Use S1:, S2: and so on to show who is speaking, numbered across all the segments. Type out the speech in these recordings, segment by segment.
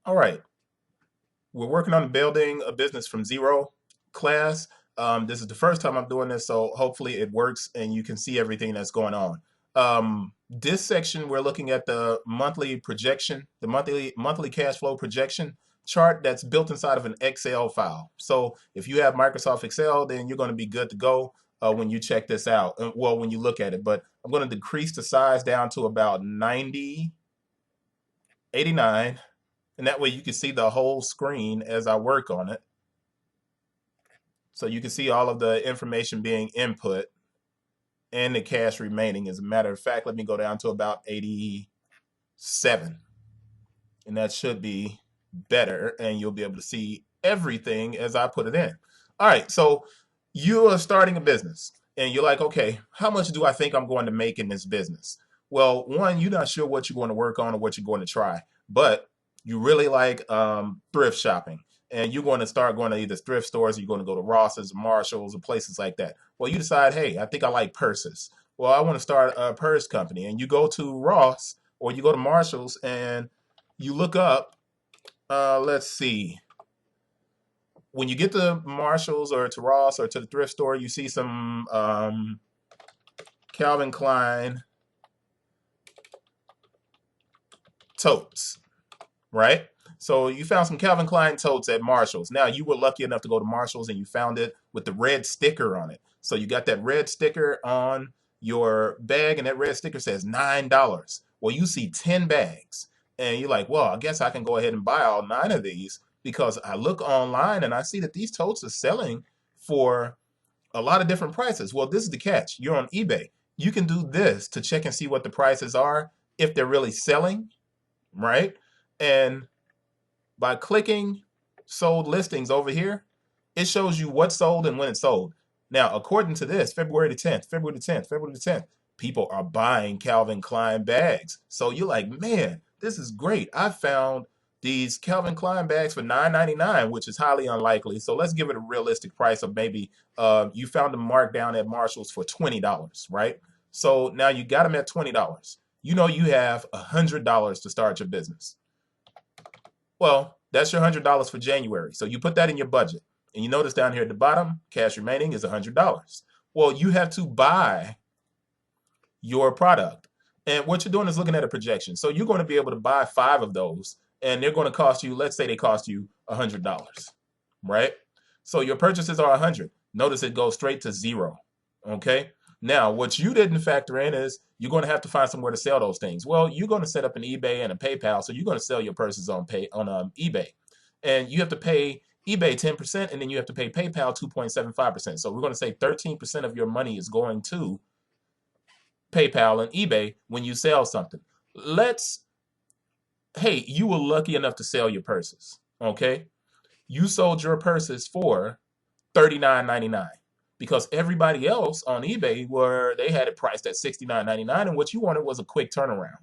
S1: All right, we're working on building a business from zero class. This is the first time I'm doing this, so hopefully it works and you can see everything that's going on. This section, we're looking at the monthly projection, the monthly cash flow projection chart that's built inside of an Excel file. So if you have Microsoft Excel, then you're going to be good to go when you check this out. Well, when you look at it, but I'm going to decrease the size down to about 90, 89. And that way you can see the whole screen as I work on it. So you can see all of the information being input and the cash remaining. As a matter of fact, let me go down to about 87. And that should be better. And you'll be able to see everything as I put it in. All right, so you are starting a business and you're like, okay, how much do I think I'm going to make in this business? Well, one, you're not sure what you're going to work on or what you're going to try, but you really like thrift shopping, and you're going to start going to either thrift stores, or you're going to go to Ross's, Marshalls, or places like that. Well, you decide, hey, I think I like purses. Well, I want to start a purse company, and you go to Ross or you go to Marshalls and you look up. Let's see. When you get to Marshalls or to Ross or to the thrift store, you see some Calvin Klein totes, right? So you found some Calvin Klein totes at Marshalls. Now you were lucky enough to go to Marshalls and you found it with the red sticker on it. So you got that red sticker on your bag and that red sticker says $9. Well, you see 10 bags and you're like, well, I guess I can go ahead and buy all 9 of these because I look online and I see that these totes are selling for a lot of different prices. Well, this is the catch. You're on eBay. You can do this to check and see what the prices are if they're really selling, right? And by clicking sold listings over here, it shows you what sold and when it sold. Now, according to this, February the 10th, February the 10th, February the 10th, people are buying Calvin Klein bags. So you're like, man, this is great. I found these Calvin Klein bags for $9.99, which is highly unlikely. So let's give it a realistic price of maybe you found them marked down at Marshall's for $20, right? So now you got them at $20. You know you have $100 to start your business. Well, that's your $100 for January. So you put that in your budget. And you notice down here at the bottom, cash remaining is $100. Well, you have to buy your product. And what you're doing is looking at a projection. So you're going to be able to buy 5 of those, and they're going to cost you, let's say they cost you $100, right? So your purchases are 100. Notice it goes straight to 0, okay? Now, what you didn't factor in is you're going to have to find somewhere to sell those things. Well, you're going to set up an eBay and a PayPal, so you're going to sell your purses on eBay. And you have to pay eBay 10%, and then you have to pay PayPal 2.75%. So we're going to say 13% of your money is going to PayPal and eBay when you sell something. Hey, you were lucky enough to sell your purses, okay? You sold your purses for $39.99 because everybody else on eBay they had it priced at $69.99, and what you wanted was a quick turnaround.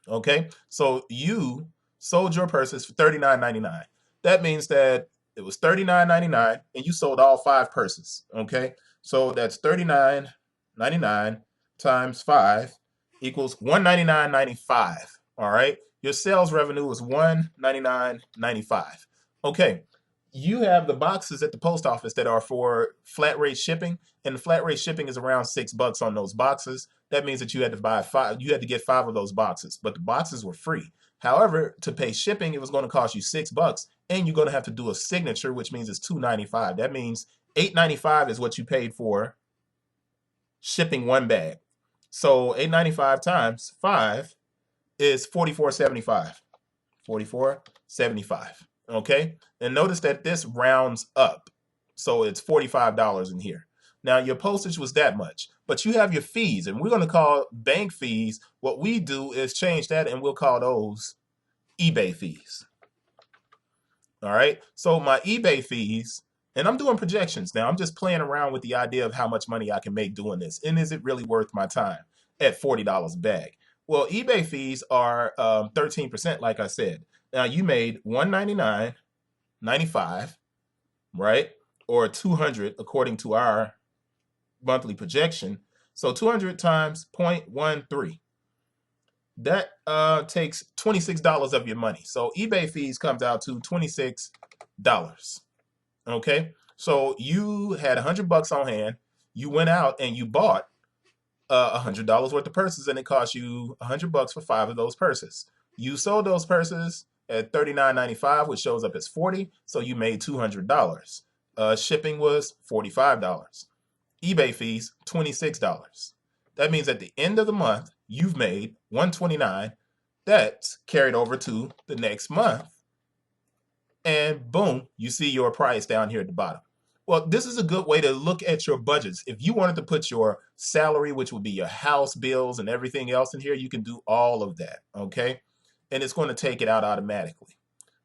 S1: Okay, so you sold your purses for $39.99. That means that it was $39.99 and you sold all 5 purses. Okay, so that's $39.99 times 5 equals $199.95. All right, your sales revenue is $199.95. Okay, you have the boxes at the post office that are for flat rate shipping, and the flat rate shipping is around $6 on those boxes. That means that you had to buy 5. You had to get 5 of those boxes, but the boxes were free. However, to pay shipping, it was going to cost you $6, and you're going to have to do a signature, which means it's $2.95. That means $8.95 is what you paid for shipping 1 bag. So $8.95 times 5 is $44.75. $44.75. Okay, and notice that this rounds up, so it's $45 in here. Now your postage was that much, but you have your fees, and we're going to call bank fees. What we do is change that, and we'll call those eBay fees. All right, so my eBay fees, and I'm doing projections now. I'm just playing around with the idea of how much money I can make doing this, and is it really worth my time at $40 a bag? Well, eBay fees are 13%, like I said. Now you made $199.95, right? Or 200 according to our monthly projection. So 200 times 0.13. that takes $26 of your money. So eBay fees comes out to $26. Okay, so you had $100 on hand. You went out and you bought $100 worth of purses, and it cost you $100 for 5 of those purses. You sold those purses at $39.95, which shows up as 40. So you made $200. Shipping was $45. eBay fees $26. That means at the end of the month, you've made $129. That's carried over to the next month, and boom, you see your price down here at the bottom. Well, this is a good way to look at your budgets. If you wanted to put your salary, which would be your house bills and everything else in here, you can do all of that, okay? And it's going to take it out automatically.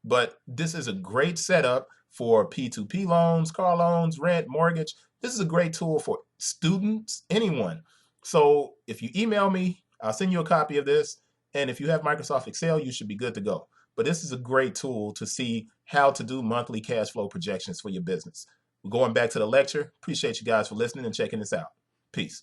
S1: But this is a great setup for P2P loans, car loans, rent, mortgage. This is a great tool for students, anyone. So if you email me, I'll send you a copy of this. And if you have Microsoft Excel, you should be good to go. But this is a great tool to see how to do monthly cash flow projections for your business. We're going back to the lecture. Appreciate you guys for listening and checking this out. Peace.